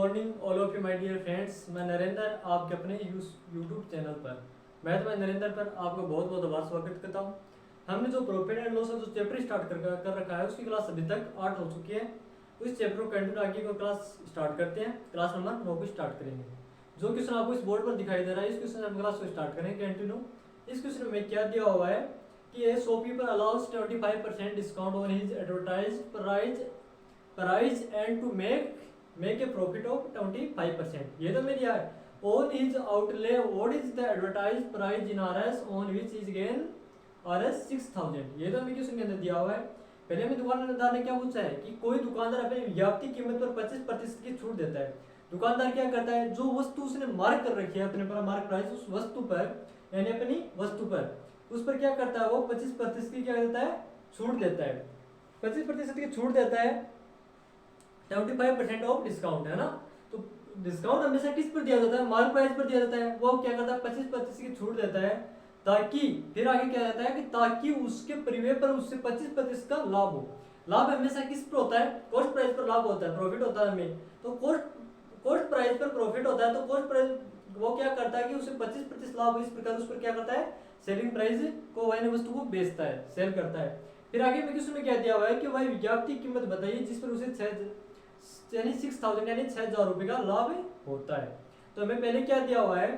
Morning all of you my dear friends. मैं नरेंद्र आपके अपने यूट्यूब चैनल पर नरेंद्र पर आपको बहुत बहुत आभार स्वागत करता हूँ। हमने जो प्रॉफिट एंड लॉस का जो चैप्टर स्टार्ट कर रखा है उसकी क्लास अभी तक 8 हो चुकी है। उस चैप्टर को कंटिन्यू आगे को क्लास स्टार्ट करते हैं। क्लास नंबर 9 को स्टार्ट करेंगे। जो क्वेश्चन आपको इस बोर्ड पर दिखाई दे रहा है इस क्वेश्चन हम क्लास को स्टार्ट करेंगे कंटिन्यू। इस क्वेश्चन में क्या दिया हुआ है कि a shopkeeper allows 25% discount on his advertised price and to make a profit of 25%। ये तो मेरी यार on his outlay what is the advertised price in RS on which is gain RS 6000। ये तो हमें क्वेश्चन के अंदर दिया हुआ है। पहले हमें दुकानदार ने क्या पूछा है कि कोई दुकानदार अपनी विज्ञापन कीमत पर 25% की छूट देता है। दुकानदार क्या करता है, जो वस्तु उसने मार्क कर रखी है अपने पर मार्क प्राइस उस वस्तु पर यानी अपनी वस्तु पर उस पर क्या करता है वो 25% की क्या देता है छूट देता है। 25% की छूट देता है, 75% ऑफ डिस्काउंट है ना। तो डिस्काउंट हमेशा किस पर दिया जाता है, मार्क प्राइस पर दिया जाता है। वो क्या करता है 25% की छूट देता है ताकि फिर आगे क्या जाता है कि ताकि उसके परिव्यय पर उससे 25% का लाभ हो। लाभ हमेशा किस पर होता है, कॉस्ट प्राइस पर लाभ होता है, प्रॉफिट होता है हमें। तो कॉस्ट प्राइस पर प्रॉफिट होता है तो कॉस्ट प्राइस वो क्या करता है कि उसे 25% लाभ हो। इस प्रकार उस पर क्या करता है सेलिंग प्राइस को वह वस्तु को बेचता है, सेल करता है। फिर आगे में किसमें क्या दिया हुआ है कि वह विज्ञापन कीमत बताइए जिस पर उसे 6000 यानी 6000 रुपए का लाभ होता है। तो हमें पहले क्या दिया हुआ है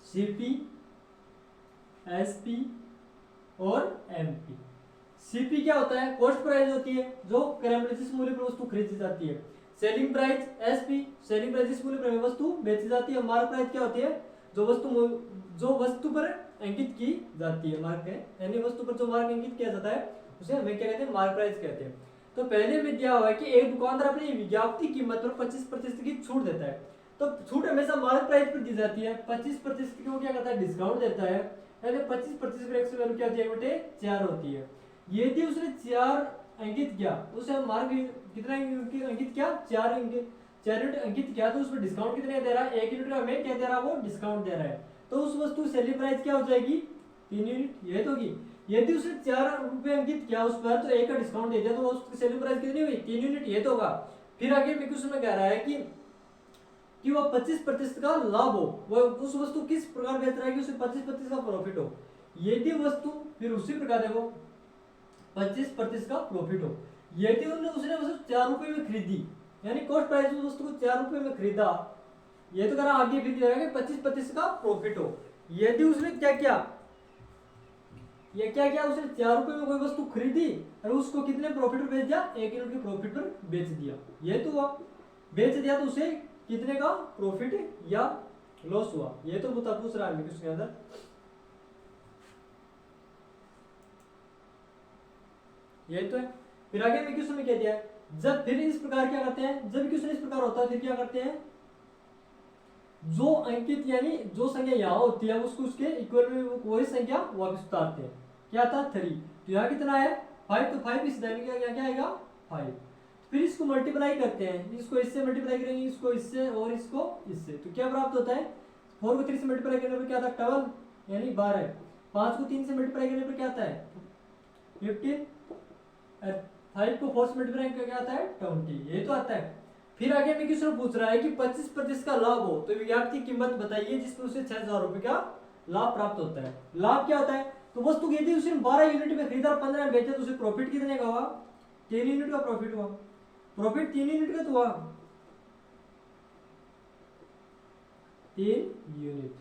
सीपी, एसपी और एमपी। सीपी क्या होता है, कॉस्ट प्राइस होती है जो क्रय जिस मूल्य पर वस्तु खरीदी जाती है। Selling price SP, selling price जिस मूल्य पर वस्तु बेची जाती है। मार्क प्राइस क्या होती है, जो वस्तु पर अंकित की जाती है। मार्क यानी वस्तु पर जो मार्क अंकित किया जाता है उसे हमें क्या कहते हैं, मार्क प्राइस कहते हैं। तो पहले में दिया हुआ है कि एक दुकानदार अपनी विज्ञापन कीमत पर 25% की छूट देता है। तो छूट हमेशा मार्क प्राइस पर दी जाती है। 25% की वो क्या करता है डिस्काउंट देता है, यानी 25% पर 100 वैल्यू क्या होती है बेटे 4 होती है। यदि उसने 4 अंकित किया उसे मार्क कितना अंकित किया 4 यूनिट अंकित किया तो उसमें डिस्काउंट कितने दे रहा है, 1 यूनिट का हमें क्या दे रहा है वो डिस्काउंट दे रहा है। तो उस वस्तु सेलिंग प्राइस क्या हो जाएगी 3 यूनिट, ये तो होगी। यदि उसने 4 रुपए अंकित किया उस पर तो 1 का डिस्काउंट दे दिया तो उसकी सेलिंग प्राइस कितनी हुई 3 यूनिट, ये तो होगा। फिर आगे में क्वेश्चन में कह रहा है कि वो 25% का लाभ हो। वो उस वस्तु किस प्रकार बेच रहा है कि उसे 25% का प्रॉफिट हो। यदि वस्तु फिर उसी प्रकार है वो 25% का प्रॉफिट हो। यदि उसने वस्तु 4 रुपए में खरीदी यानी कॉस्ट प्राइस उस वस्तु को 4 रुपए में खरीदा, ये तो कह रहा आगे फिर दिया कि 25% का प्रॉफिट हो। यदि उसने क्या किया उसने 4 रुपए में कोई वस्तु खरीदी और उसको कितने प्रॉफिट पर बेच दिया, 1 यूनिट के प्रॉफिट पर बेच दिया। ये तो हुआ, बेच दिया तो उसे कितने का प्रॉफिट या लॉस हुआ, ये तो बता पूछ रहा है उसके अंदर। यही तो है। फिर आगे में क्वेश्चन में क्या दिया है, जब फिर इस प्रकार क्या करते हैं, जब क्वेश्चन इस प्रकार होता है फिर क्या करते हैं जो अंकित यानी जो संख्या यहाँ होती है उसको उसके इक्वल में वही संख्या वापस उतारते हैं। क्या था 3, तो यहाँ कितना है 5, तो 5 इस दाएं क्या आएगा 5। फिर इसको मल्टीप्लाई करते हैं, इसको इससे मल्टीप्लाई करेंगे, इसको इससे और इसको इससे, तो क्या प्राप्त होता है 4 को 3 से मल्टीप्लाई करने पर क्या था 12 यानी 12। 5 को 3 से मल्टीप्लाई करने पर क्या आता है 15, 5 को 4 से मल्टीप्लाई करके क्या आता है 20, ये तो आता है। फिर आगे में क्वेश्चन पूछ रहा है कि 25% का लाभ हो तो विज्ञापन की कीमत बताइए जिसमें उसे 6000 रुपए का लाभ प्राप्त होता है। लाभ क्या होता है, तो वस्तु यदि उसने 12 यूनिट में खरीदा और 15 में बेचा तो उसे प्रॉफिट कितने का हुआ 3 यूनिट का प्रॉफिट हुआ। प्रॉफिट 3 यूनिट का तो हुआ 3 यूनिट।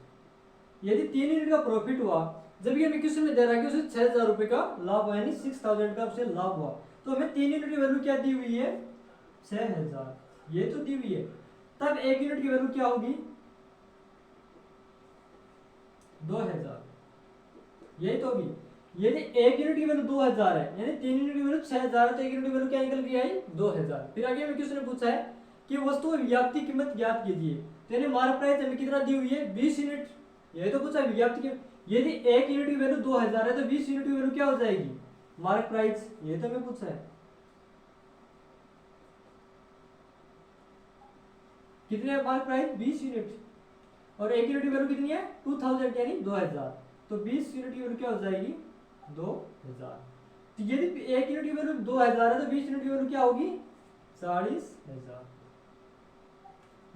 यदि 3 यूनिट का प्रॉफिट हुआ, जब ये क्वेश्चन में दे रहा है कि उसे 6000 रुपए का लाभ हुआ यानी 6000 का उसे लाभ हुआ, तो हमें 3 यूनिट की वैल्यू क्या दी हुई है 6000, ये तो दी हुई है। तब 1 यूनिट की वैल्यू क्या होगी 2000, यही तो होगी। यदि 1 यूनिट की वैल्यू 2000 है यानी 3 यूनिट की वैल्यू 6000 है तो 1 यूनिट की वैल्यू क्या निकल के आई 2000। फिर आगे में क्वेश्चन पूछा है कि वस्तु की विज्ञापन कीमत ज्ञात कीजिए, तो यानी मार्क प्राइस हमें कितना दी हुई है 20 यूनिट, ये तो पूछा है विज्ञापन की। यदि 1 यूनिट की वैल्यू 2000 है तो 20 यूनिट की वैल्यू क्या हो जाएगी मार्क प्राइस, ये तो हमें पूछा है। कितने है मार्क प्राइस 20 यूनिट और 1 यूनिट की वैल्यू कितनी है 2000 यानी 2000, तो 20 यूनिट की वैल्यू क्या हो जाएगी 2000। तो यदि 1 यूनिट की वैल्यू 2000 है तो 20 यूनिट की वैल्यू क्या होगी 40000।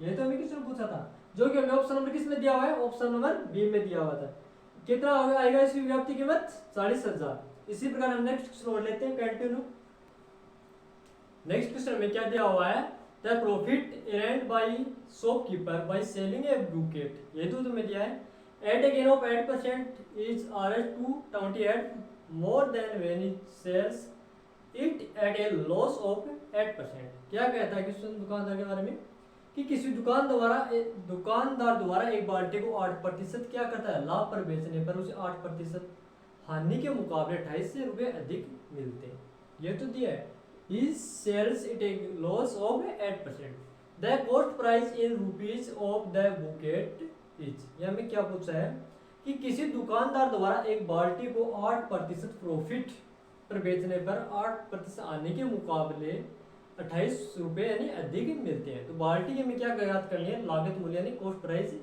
ये तो हमें किसने पूछा था, जो कि हमें ऑप्शन नंबर किस में दिया हुआ है, ऑप्शन नंबर बी में दिया हुआ था। कितना आएगा इसकी व्याप्ति कीमत 40,000। इसी प्रकार हम नेक्स्ट क्वेश्चन और लेते हैं, कंटिन्यू। नेक्स्ट क्वेश्चन में क्या दिया हुआ है, the profit earned by shopkeeper by selling a bouquet, ये तो तुम्हें दिया है, at a gain of 8% is Rs228 more than when he sells it at a loss of 8%। क्या कहता है क्वेश्चन दुकानदार के बारे में कि किसी दुकानदार द्वारा एक बाल्टी को 8% क्या करता है, लाभ पर बेचने पर उसे 8% हानि के मुकाबले 28 रुपए अधिक मिलते हैं। ये तो दिया है, he sells it a loss of 8%, the cost price in rupees of the bucket is, ये हमें क्या पूछा है कि किसी दुकानदार द्वारा एक बाल्टी को 8% प्रॉफिट पर बेचने पर 8% आने के मुकाबले 28 रुपए यानी अधिक मिलते हैं। तो बाल्टी की हमें क्या याद करनी है, लागत मूल्य यानी कॉस्ट प्राइस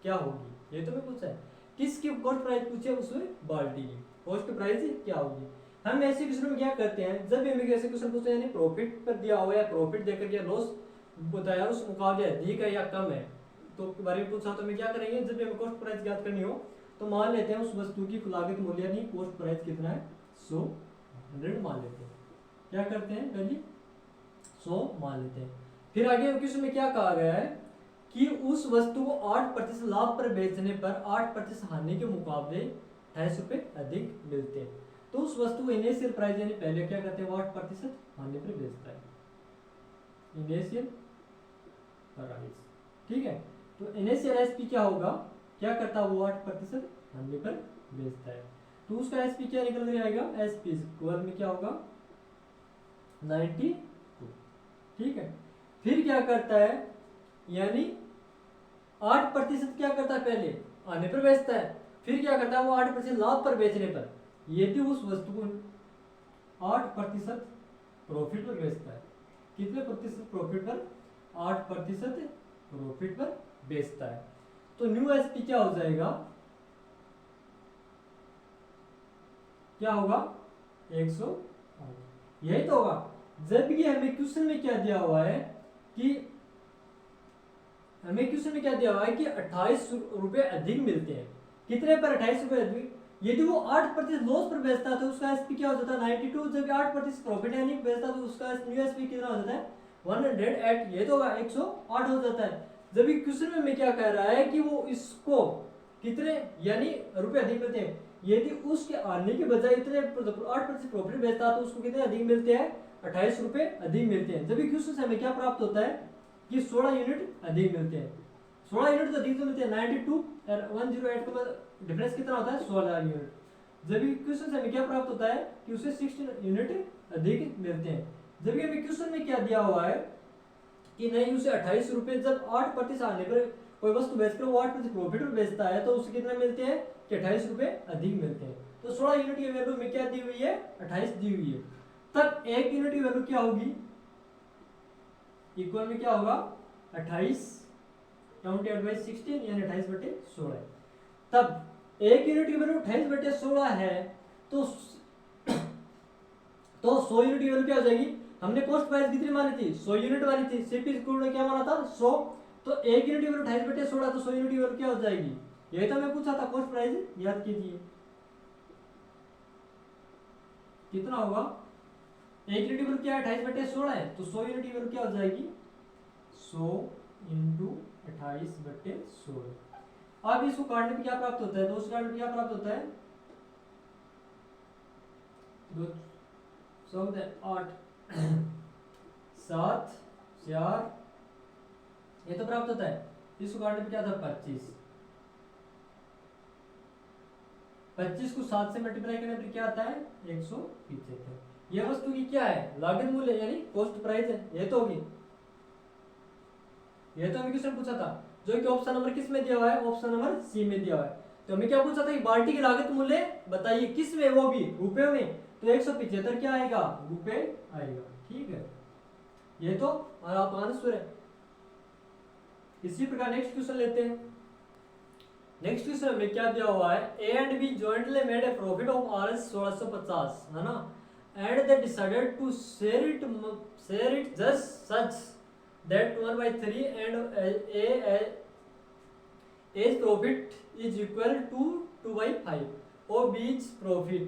क्या होगी, ये तो हमें पूछा है। किसकी कॉस्ट प्राइस पूछे, उसमें बाल्टी की कॉस्ट प्राइस क्या होगी। हम ऐसे क्वेश्चन में क्या करते हैं, जब भी हमें ऐसे क्वेश्चन पूछते हैं यानी प्रॉफिट पर दिया हुआ है, प्रॉफिट देकर के लॉस बताया उस मुकाबले अधिक है या कम है, तो बारे में पूछा तो हमें क्या करेंगे, जब भी हमें कॉस्ट प्राइस याद करनी हो तो मान लेते हैं उस वस्तु की लागत मूल्य यानी कॉस्ट प्राइस कितना है, 100 मान लेते हैं। क्या करते हैं, पहले 100 मान लेते हैं। फिर आगे क्वेश्चन में क्या कहा गया है कि उस वस्तु को 8% लाभ पर बेचने पर 8% हानि के मुकाबले 28 रुपए अधिक मिलते हैं। तो उस वस्तु को इनिशियल प्राइस यानी पहले क्या करते हैं, वो 8% हानि पर बेचता है, इनिशियल प्राइस, ठीक है। तो इनिशियल एसपी क्या होगा, क्या करता है वो 8% हानि पर बेचता है, तो उसका एसपी क्या निकल के आएगा, एसपी इक्वल में क्या होगा 92, ठीक है। फिर क्या करता है, यानी 8% क्या करता है, पहले आने पर बेचता है, फिर क्या करता है वो 8% लाभ पर बेचने पर, यदि उस वस्तु को 8% प्रॉफिट पर बेचता है, कितने प्रतिशत प्रॉफिट पर, 8% प्रॉफिट पर बेचता है, तो न्यू एसपी क्या हो जाएगा, क्या होगा 108। यही तो होगा। जबकि हमें क्वेश्चन में क्या दिया हुआ है कि हमें क्वेश्चन में क्या दिया हुआ है कि 28 रुपए अधिक मिलते हैं, कितने पर 28 रुपए अधिक, यदि वो 8% लॉस पर बेचता है तो उसका एसपी क्या हो जाता है 92, जबकि 8% प्रॉफिट यानी बेचता तो उसका न्यू एसपी कितना हो जाता है 108, ये तो होगा 108 हो जाता है। जबकि क्वेश्चन में मैं क्या कह रहा है कि वो इसको कितने यानी रुपए अधिक मिलते हैं, यदि उसके आने के बजाय इतने 8% प्रॉफिट बेचता है तो उसको कितने अधिक मिलते हैं, 28 रुपए अधिक मिलते हैं। जबकि क्वेश्चन से हमें क्या प्राप्त होता है कि 16 यूनिट अधिक मिलते हैं, 16 यूनिट तो अधिक तो मिलते हैं, 92 और 108 का डिफरेंस कितना होता है 16 यूनिट। जबकि क्वेश्चन से हमें क्या प्राप्त होता है कि उसे 16 यूनिट अधिक मिलते हैं। जबकि हमें क्वेश्चन में क्या दिया हुआ है कि नहीं उसे 28 रुपए, जब 8% आने पर कोई वस्तु बेचकर वो 8% प्रॉफिट में बेचता है तो उसे कितना मिलते हैं कि 28 रुपए अधिक मिलते हैं। तो 16 यूनिट की वैल्यू में क्या दी हुई है 28 दी हुई है, तब 1 यूनिट की वैल्यू क्या होगी, इक्वल में क्या होगा 28 काउंटेड बाय 16 यानी 28/16। तब 1 यूनिट की वैल्यू 28/16 है तो 100 यूनिट की वैल्यू क्या हो जाएगी, हमने कॉस्ट प्राइस कितनी मानी थी 100 यूनिट वाली थी, सीपी इक्वल में क्या माना था 100, तो 1 यूनिट की वैल्यू 28/16 तो 100 यूनिट की वैल्यू क्या हो जाएगी, यही तो मैं पूछा था कॉस्ट प्राइस, याद कीजिए कितना होगा, 1 यूनिट की वैल्यू क्या है 28/16 है, तो 100 यूनिट की वैल्यू क्या हो जाएगी 100 × 28/16। अब इसको काटने पे क्या प्राप्त होता है, 2 से काटने पे क्या प्राप्त होता है 2 8 7 4 ये तो प्राप्त होता है, इसको काटने पे क्या था 25 को 7 से मल्टीप्लाई करने पर क्या आता है 175। यह वस्तु की क्या है लागत मूल्य यानी कॉस्ट प्राइस है, ये तो होगी, ये तो हमें क्वेश्चन पूछा था जो कि ऑप्शन नंबर किस में दिया हुआ है, ऑप्शन नंबर सी में दिया हुआ है। तो हमें क्या पूछा था कि बाल्टी की लागत मूल्य बताइए किस में, वो भी रुपए में, तो 175 क्या आएगा रुपए आएगा, ठीक है, ये तो आपका आंसर है। इसी प्रकार नेक्स्ट क्वेश्चन लेते हैं। नेक्स्ट क्वेश्चन में क्या दिया हुआ है, A and B jointly made a profit of Rs 1650 है ना, and they decided to share it just such that 1/3 and as profit is equal to 2/5 और B is profit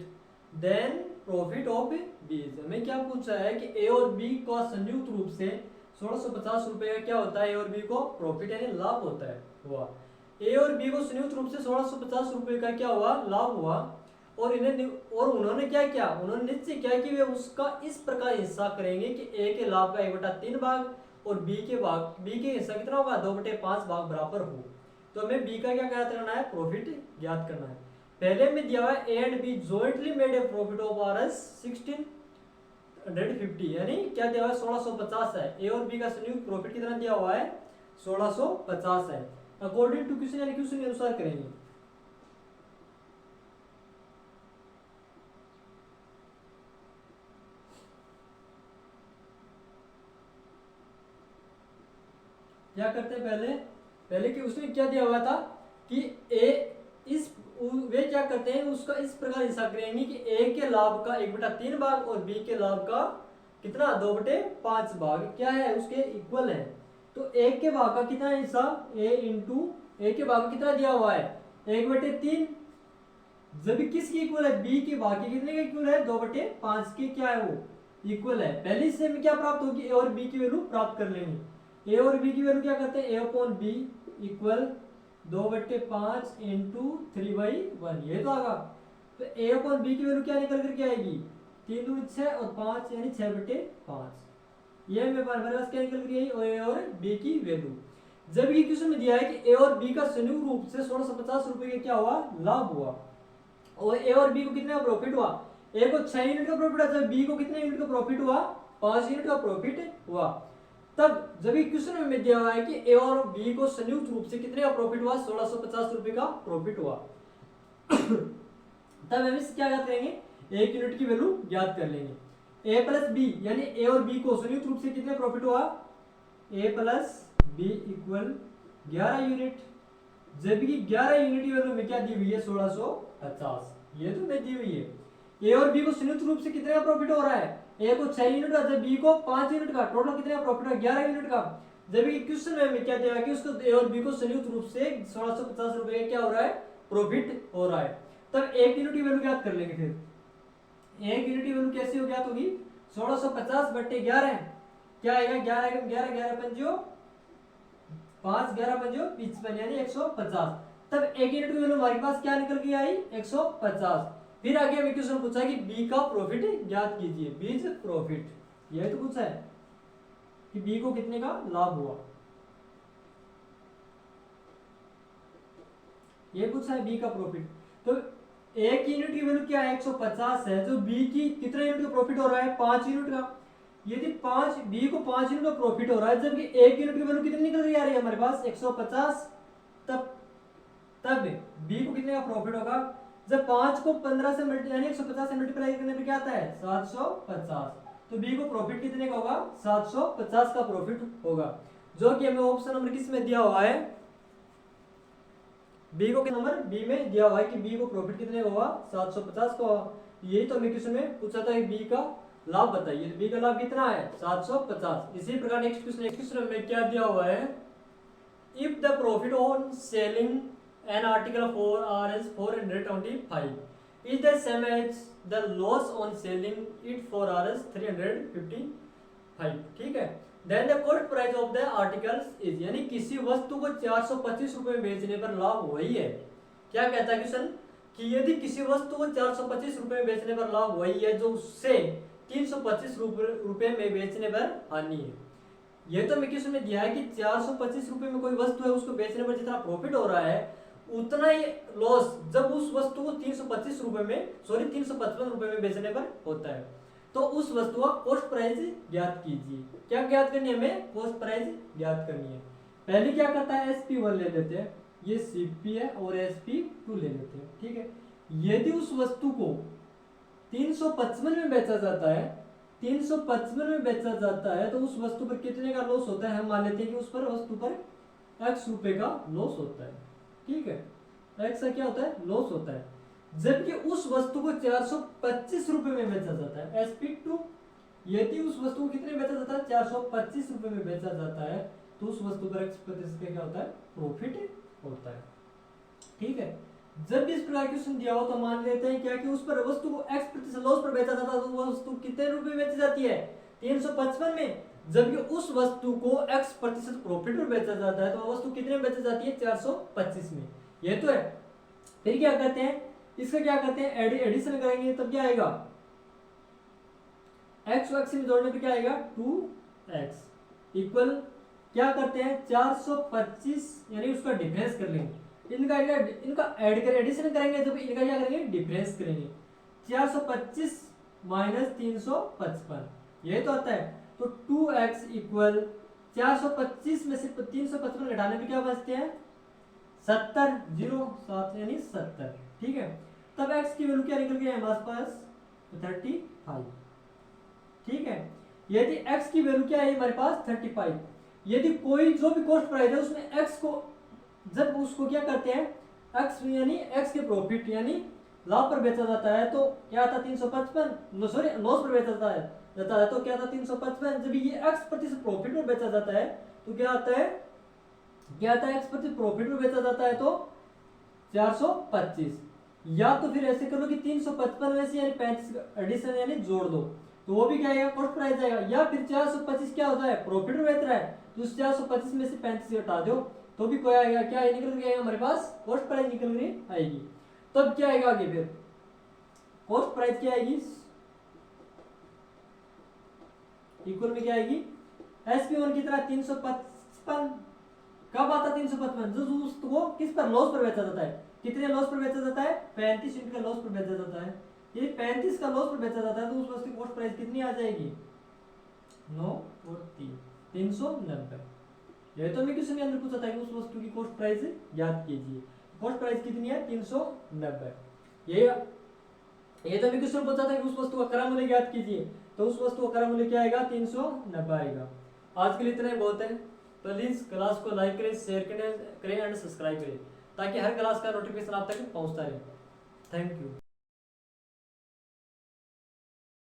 then profit of B is। हमें क्या पूछा है कि A और B का संयुक्त रूप से 1650 रुपए का क्या होता है, A और B को प्रॉफिट यानी लाभ होता है हुआ। A और B को संयुक्त रूप से 1650 रुपए का क्या हुआ, लाभ हुआ। और उन्होंने क्या किया, उन्होंने निश्चय किया कि वे उसका इस प्रकार हिस्सा करेंगे कि A के लाभ का 1/3 भाग और B के हिस्सा कितना होगा, 2/5 भाग बराबर हो। तो हमें B का क्या ज्ञात करना है, प्रॉफिट ज्ञात करना है। पहले में दिया हुआ है A and B jointly made a profit of Rs 1650, यानी क्या दिया हुआ है 1650 है। A और B का संयुक्त प्रॉफिट कितना दिया हुआ है, 1650 है। अकॉर्डिंग टू क्वेश्चन यानी क्वेश्चन के अनुसार करेंगे। क्या करते हैं, पहले कि उसने क्या दिया हुआ था कि वे क्या करते हैं, उसका इस प्रकार हिस्सा करेंगे कि A के लाभ का 1/3 भाग और B के लाभ का कितना 2/5 भाग क्या है, उसके इक्वल है। तो A के भाग का कितना हिस्सा, A के भाग में कितना दिया हुआ है 1/3, जब किसकी इक्वल है, B के भाग के कितने का इक्वल है, 2/5 के क्या है वो इक्वल है। पहले से हमें क्या प्राप्त होगी, A और B की वैल्यू प्राप्त कर लेंगे। A और B की वैल्यू क्या करते हैं, A/B इक्वल 2/5 इंटू 3/1, ये तो आगा। तो A/B की वैल्यू क्या निकल करके आएगी, 3 दूनी 6 और 5 यानी 6/5। ये हमें हमारे पास क्या निकल करके आई, A और B की वैल्यू। जब ये क्वेश्चन में दिया है कि A और B का संयुक्त रूप से 1650 रुपए का क्या हुआ, लाभ हुआ, और A और B को कितने का प्रॉफिट हुआ, A को 6 यूनिट का प्रॉफिट हुआ, B को कितने यूनिट का प्रॉफिट हुआ, 5 यूनिट का प्रॉफिट हुआ। तब जब ये क्वेश्चन में दिया हुआ है कि A और B को संयुक्त रूप से कितने का प्रॉफिट हुआ, 1650 रुपए का प्रॉफिट हुआ तब हम इस क्या ज्ञात करेंगे, एक यूनिट की वैल्यू ज्ञात कर लेंगे। A प्लस B यानी A और B को संयुक्त रूप से कितने प्रॉफिट हुआ, A plus B equal 11 unit, जबकि 11 यूनिट की वैल्यू में क्या दी हुई है 1650, ये तो मैं दी हुई है। A और B को संयुक्त रूप से कितने का प्रॉफिट हो रहा है, A को 6 यूनिट का, जब B को 5 यूनिट का, टोटल कितने का प्रॉफिट है 11 यूनिट का। जबकि क्वेश्चन में क्या दिया है कि उसको A और B को संयुक्त रूप से 1650 रुपए का क्या हो रहा है, प्रॉफिट हो रहा है। तब एक यूनिट की वैल्यू ज्ञात कर लेंगे। फिर एक यूनिट की वैल्यू कैसे हो ज्ञात होगी, 1650/11 क्या आएगा, 11 11 पंजो 5 11 पंजो 55 यानी 150। तब एक यूनिट की वैल्यू हमारे पास क्या निकल के आई, 150। फिर आगे हमें क्वेश्चन पूछा है कि बी का प्रॉफिट ज्ञात कीजिए, बीज प्रॉफिट, यह तो पूछा है कि बी को कितने का लाभ हुआ, ये पूछा है बी का प्रॉफिट। तो एक यूनिट की वैल्यू क्या है 150 है, जो बी की कितने यूनिट का प्रॉफिट हो रहा है 5 यूनिट का। यदि 5 बी को 5 यूनिट का प्रॉफिट हो रहा है, जबकि एक यूनिट की वैल्यू कितनी निकल रही आ रही है हमारे पास 150, तब बी को कितने का प्रॉफिट होगा, जब 5 को 15 से यानी 150 से मल्टीप्लाई करने पर क्या आता है 750, तो बी को प्रॉफिट कितने का होगा 750 का प्रॉफिट होगा, जो कि हमें ऑप्शन नंबर किस में दिया हुआ है, बी को नंबर बी में दिया हुआ है कि बी को प्रॉफिट कितने का होगा 750 का होगा। यही तो हमें क्वेश्चन में पूछा था कि बी का लाभ बताइए, बी का लाभ कितना है 750। इसी प्रकार नेक्स्ट क्वेश्चन में क्या दिया हुआ है, if the profit on selling an article for Rs 425 is the same as the loss on selling it for Rs 355, ठीक है। then the cost price of the articles is, यानी किसी वस्तु को 425 रुपए में बेचने पर लाभ वही है। क्या कहता है क्वेश्चन कि यदि किसी वस्तु को 425 रुपए में बेचने पर लाभ वही है जो उससे 325 रुपए में बेचने पर हानि है। ये तो हमें क्वेश्चन में दिया है कि 425 रुपए में कोई वस्तु है, उसको बेचने पर जितना प्रॉफिट हो रहा है उतना ही लॉस जब उस वस्तु को 325 रुपए में 355 रुपए में बेचने पर होता है। तो उस वस्तु का कॉस्ट प्राइस ज्ञात कीजिए। क्या ज्ञात करनी है हमें, कॉस्ट प्राइस ज्ञात करनी है। पहले क्या करता है SP1 ले लेते हैं, ये CP है और SP2 ले लेते हैं, ठीक है। यदि उस वस्तु को 355 में बेचा जाता है, 355 में बेचा जाता है, तो उस वस्तु पर कितने का लॉस होता है, हम मान लेते हैं कि उस पर वस्तु पर X रुपए का लॉस होता है, ठीक है। X का क्या होता है, लॉस होता है। जबकि उस वस्तु को 425 रुपए में बेचा जाता है SP2, यदि उस वस्तु को कितने बेचा जाता है 425 रुपए में बेचा जाता है तो उस वस्तु पर x% का क्या होता है प्रॉफिट होता है। ठीक है, जब भी इस प्रकार क्वेश्चन दिया हो तो मान लेते हैं क्या कि उस पर वस्तु को x% लॉस पर बेचा जाता है तो वो वस्तु कितने रुपए में बेची जाती है 355 में, जबकि उस वस्तु को x% प्रॉफिट पर बेचा जाता है तो वो वस्तु कितने में बेची जाती है 425 में। ये तो है। फिर क्या करते हैं, इसका क्या करते हैं एडिशन करेंगे तब क्या आएगा x और x में जोड़ने पे क्या आएगा 2x इक्वल क्या करते हैं 425 यानी उसका डिफरेंस कर लेंगे, इनका ऐड कर एडिशन करेंगे जब इनका क्या करेंगे डिफरेंस करेंगे 425 माइनस 355 ये तो आता है। तो 2x इक्वल 425 में से 355 घटाने पे क्या बचते हैं 70 07 यानी 70। ठीक है, तब x की वैल्यू क्या निकल गई है हमारे पास 35। ठीक है, यदि x की वैल्यू क्या है हमारे पास 35, यदि कोई जो भी कॉस्ट प्राइस है उसमें x को जब उसको क्या करते हैं x यानी x के प्रॉफिट यानी लाभ पर बेचा जाता है तो क्या था 355 सॉरी लॉस पर बेचा जाता है तो क्या था 355। जब ये x% प्रॉफिट पर बेचा जाता है तो क्या आता है x% प्रॉफिट पर बेचा जाता है तो 425, या तो फिर ऐसे कर लो कि 355 में से यानी 35 एडिशन यानी जोड़ दो तो वो भी क्या आएगा कॉस्ट प्राइस आएगा, या फिर 425 क्या होता है प्रॉफिट में बेच रहा है तो उस 425 में से 35 हटा दो तो भी कोई आएगा क्या निकल के आएगा हमारे पास कॉस्ट प्राइस निकल के आएगी। तब क्या आएगा आगे फिर कॉस्ट प्राइस क्या आएगी इक्वल में क्या आएगी SP1 की तरह 355। कब आता 355 जो उसको किस पर लॉस पर बेचा जाता है, कितने लॉस पर बेचा जाता है 35 यूनिट का लॉस पर बेचा जाता है। ये 35 का लॉस पर बेचा जाता है तो उस वस्तु की कॉस्ट प्राइस कितनी आ जाएगी 9 और 390। ये तो हमें क्वेश्चन के अंदर पूछा था कि उस वस्तु की कॉस्ट प्राइस याद कीजिए, कॉस्ट प्राइस कितनी है 390। ये तो हमें क्वेश्चन पूछा था कि उस वस्तु का क्रय मूल्य याद कीजिए तो उस वस्तु का क्रय मूल्य क्या आएगा 390 आएगा। आज के लिए इतना ही बहुत है। प्लीज क्लास को लाइक करें, शेयर करें एंड सब्सक्राइब करें ताकि हर क्लास का नोटिफिकेशन आप तक पहुंचता रहे। Thank you.